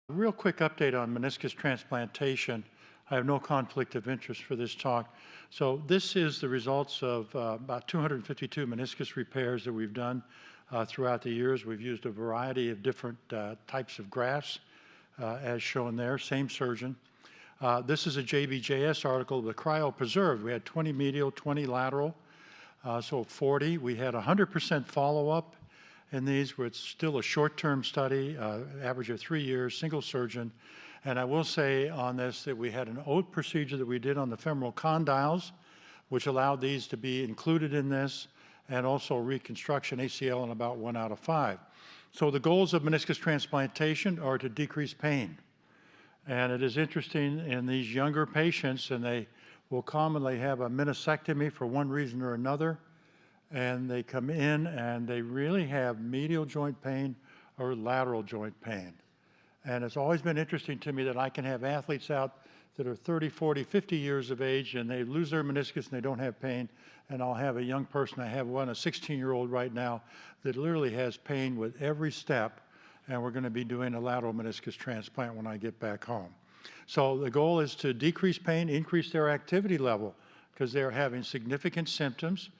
Real quick update on meniscus transplantation. I have no conflict of interest for this talk. So this is the results of about 252 meniscus repairs that we've done throughout the years. We've used a variety of different types of grafts as shown there, same surgeon. This is a JBJS article, the cryopreserved. We had 20 medial, 20 lateral, so 40. We had 100% follow-up in these, where it's still a short-term study, average of 3 years, single surgeon. And I will say on this that we had an OAT procedure that we did on the femoral condyles, which allowed these to be included in this, and also reconstruction ACL in about 1 out of 5. So the goals of meniscus transplantation are to decrease pain. And it is interesting in these younger patients, and they will commonly have a meniscectomy for one reason or another, and they come in and they really have medial joint pain or lateral joint pain. And it's always been interesting to me that I can have athletes out that are 30, 40, 50 years of age, and they lose their meniscus and they don't have pain. And I'll have a young person, I have one, a 16-year-old right now, that literally has pain with every step, and we're going to be doing a lateral meniscus transplant when I get back home. So the goal is to decrease pain, increase their activity level, because they're having significant symptoms.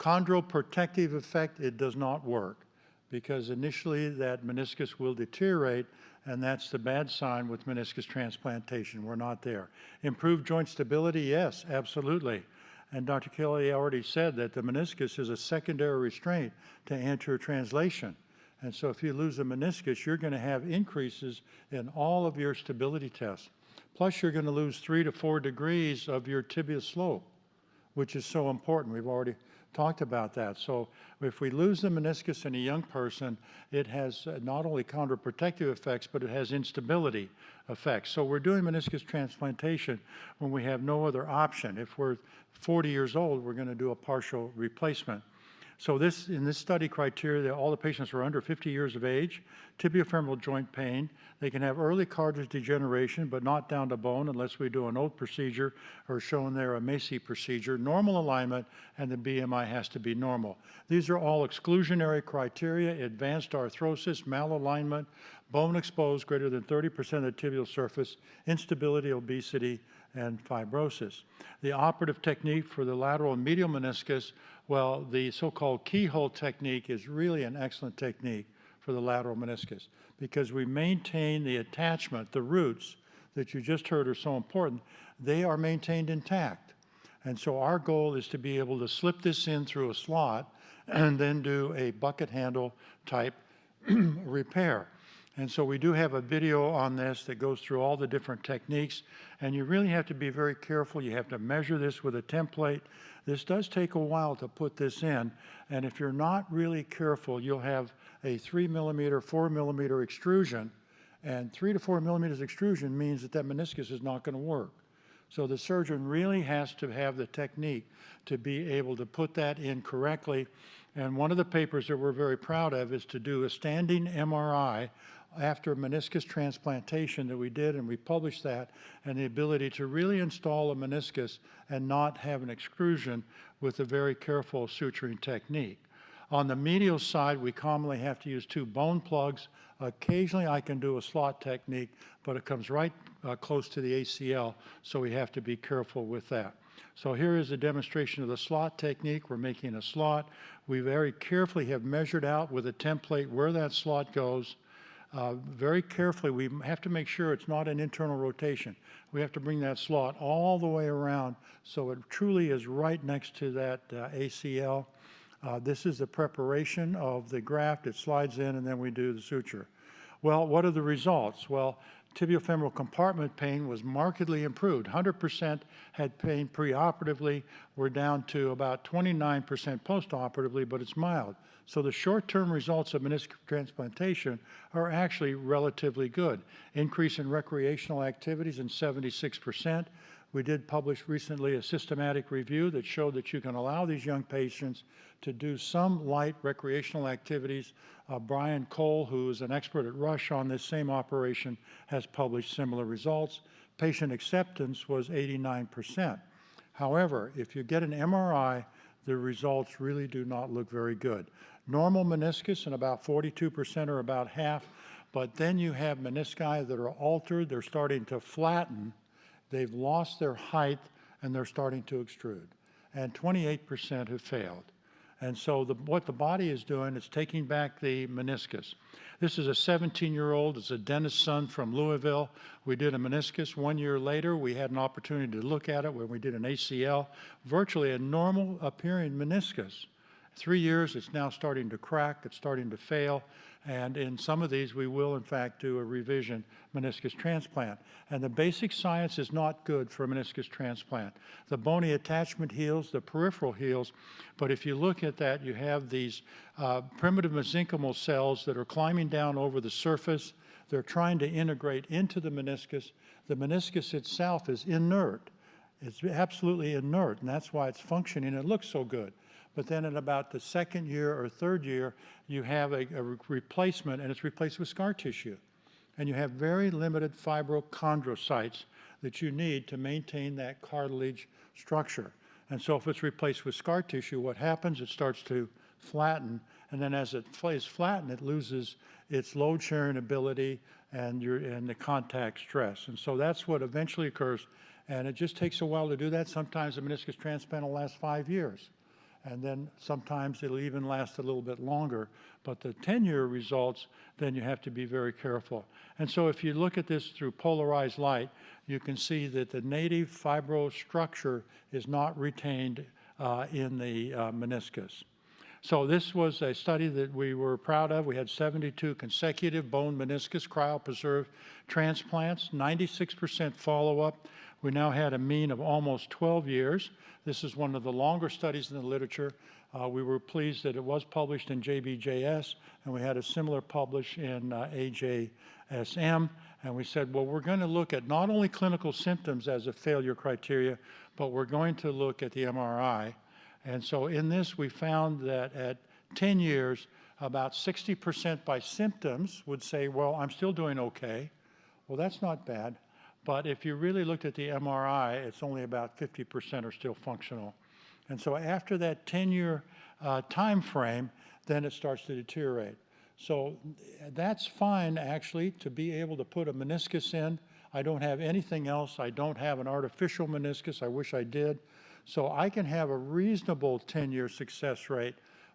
Chondroprotective effect, it does not work, because initially that meniscus will deteriorate, and that's the bad sign with meniscus transplantation. We're not there. Improved joint stability, yes, absolutely. And Dr. Kelly already said that the meniscus is a secondary restraint to anterior translation. And so if you lose a meniscus, you're going to have increases in all of your stability tests. Plus, you're going to lose 3 to 4 degrees of your tibia slope, which is so important. We've already talked about that. So if we lose the meniscus in a young person, it has not only chondroprotective effects, but it has instability effects. So we're doing meniscus transplantation when we have no other option. If we're 40 years old, we're going to do a partial replacement. So in this study criteria, all the patients are under 50 years of age, tibiofemoral joint pain. They can have early cartilage degeneration, but not down to bone unless we do an OAT procedure, or shown there a Macy procedure, normal alignment, and the BMI has to be normal. These are all exclusionary criteria: advanced arthrosis, malalignment, bone exposed greater than 30% of the tibial surface, instability, obesity, and fibrosis. The operative technique for the lateral and medial meniscus, well, the so-called keyhole technique is really an excellent technique for the lateral meniscus, because we maintain the attachment, the roots that you just heard are so important, they are maintained intact. And so our goal is to be able to slip this in through a slot and then do a bucket handle type repair. And so we do have a video on this that goes through all the different techniques, and you really have to be very careful. You have to measure this with a template. This does take a while to put this in, and if you're not really careful, you'll have a 3 millimeter, 4 millimeter extrusion, and 3 to 4 millimeters extrusion means that that meniscus is not going to work. So the surgeon really has to have the technique to be able to put that in correctly. And one of the papers that we're very proud of is to do a standing MRI after meniscus transplantation that we did, and we published that, and the ability to really install a meniscus and not have an extrusion with a very careful suturing technique. On the medial side, we commonly have to use 2 bone plugs. Occasionally I can do a slot technique, but it comes right close to the ACL, so we have to be careful with that. So here is a demonstration of the slot technique. We're making a slot. We very carefully have measured out with a template where that slot goes. Very carefully, we have to make sure it's not an internal rotation. We have to bring that slot all the way around so it truly is right next to that ACL. This is the preparation of the graft. It slides in, and then we do the suture. Well, what are the results? Well, tibiofemoral compartment pain was markedly improved. 100% had pain preoperatively. We're down to about 29% postoperatively, but it's mild. So the short-term results of meniscus transplantation are actually relatively good. Increase in recreational activities in 76%. We did publish recently a systematic review that showed that you can allow these young patients to do some light recreational activities. Brian Cole, who is an expert at Rush on this same operation, has published similar results. Patient acceptance was 89%. However, if you get an MRI, the results really do not look very good. Normal meniscus in about 42% or about half, But then you have menisci that are altered, they're starting to flatten, they've lost their height, and they're starting to extrude. And 28% have failed. And so what the body is doing is taking back the meniscus. This is a 17-year-old, it's a dentist's son from Louisville. We did a meniscus. 1 year later, we had an opportunity to look at it when we did an ACL, virtually a normal appearing meniscus. 3 years, it's now starting to crack, it's starting to fail, and in some of these, we will in fact do a revision meniscus transplant. And the basic science is not good for a meniscus transplant. The bony attachment heals, the peripheral heals, but if you look at that, you have these primitive mesenchymal cells that are climbing down over the surface. They're trying to integrate into the meniscus. The meniscus itself is inert. It's absolutely inert, and that's why it's functioning. It looks so good. But then in about the second year or third year, you have a replacement, and it's replaced with scar tissue. And you have very limited fibrochondrocytes that you need to maintain that cartilage structure. And so if it's replaced with scar tissue, what happens, it starts to flatten, and then as it is flattened, it loses its load-sharing ability and the contact stress. And so that's what eventually occurs, and it just takes a while to do that. Sometimes a meniscus transplant will last 5 years. And then sometimes it'll even last a little bit longer. But the 10-year results, then you have to be very careful. And so if you look at this through polarized light, you can see that the native fibrostructure is not retained in the meniscus. So this was a study that we were proud of. We had 72 consecutive bone meniscus cryopreserved transplants, 96% follow-up. We now had a mean of almost 12 years. This is one of the longer studies in the literature. We were pleased that it was published in JBJS, and we had a similar publish in AJSM. And we said, well, we're going to look at not only clinical symptoms as a failure criteria, but we're going to look at the MRI. And so in this, we found that at 10 years, about 60% by symptoms would say, well, I'm still doing okay. Well, that's not bad. But if you really looked at the MRI, it's only about 50% are still functional. And so after that 10-year time frame, then it starts to deteriorate. So that's fine, actually, to be able to put a meniscus in. I don't have anything else. I don't have an artificial meniscus. I wish I did. So I can have a reasonable 10-year success rate,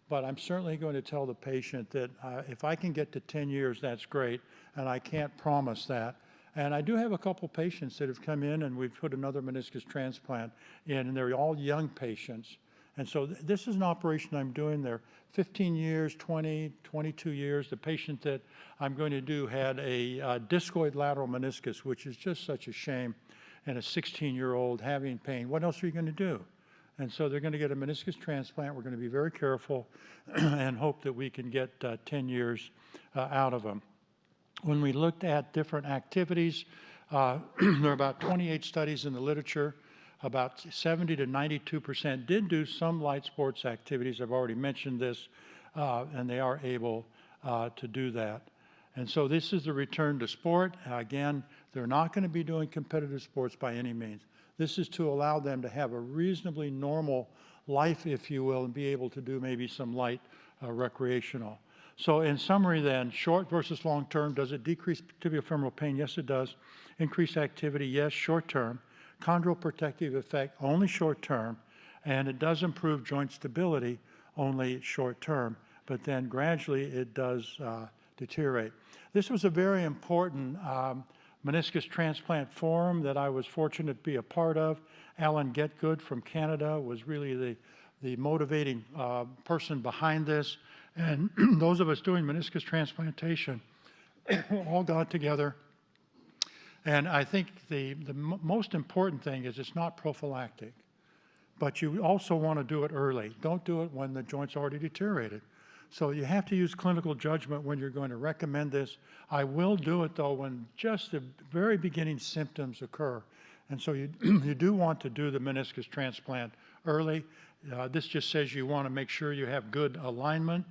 but I'm certainly going to tell the patient that if I can get to 10 years, that's great, and I can't promise that. And I do have a couple patients that have come in, and we've put another meniscus transplant in, and they're all young patients. And so this is an operation I'm doing. They're 15 years, 20, 22 years. The patient that I'm going to do had a discoid lateral meniscus, which is just such a shame, and a 16-year-old having pain. What else are you going to do? And so they're going to get a meniscus transplant. We're going to be very careful and hope that we can get 10 years out of them. When we looked at different activities, there are about 28 studies in the literature. About 70 to 92% did do some light sports activities. I've already mentioned this, and they are able to do that. And so this is the return to sport. Again, they're not going to be doing competitive sports by any means. This is to allow them to have a reasonably normal life, if you will, and be able to do maybe some light recreational. So in summary then, short versus long term, does it decrease tibiofemoral pain? Yes, it does. Increase activity? Yes, short term. Chondroprotective effect? Only short term. And it does improve joint stability? Only short term. But then gradually it does deteriorate. This was a very important meniscus transplant forum that I was fortunate to be a part of. Alan Getgood from Canada was really the motivating person behind this. And those of us doing meniscus transplantation all got together. And I think the most important thing is it's not prophylactic, but you also want to do it early. Don't do it when the joint's already deteriorated. So you have to use clinical judgment when you're going to recommend this. I will do it, though, when just the very beginning symptoms occur. And so you do want to do the meniscus transplant early. This just says you want to make sure you have good alignment.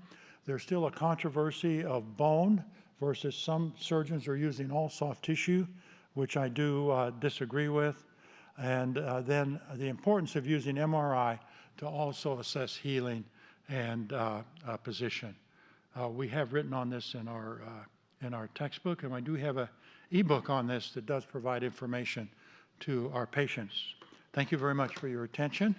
There's still a controversy of bone versus some surgeons are using all soft tissue, which I do disagree with. And then the importance of using MRI to also assess healing and position. We have written on this in our in our textbook, and I do have an ebook on this that does provide information to our patients. Thank you very much for your attention.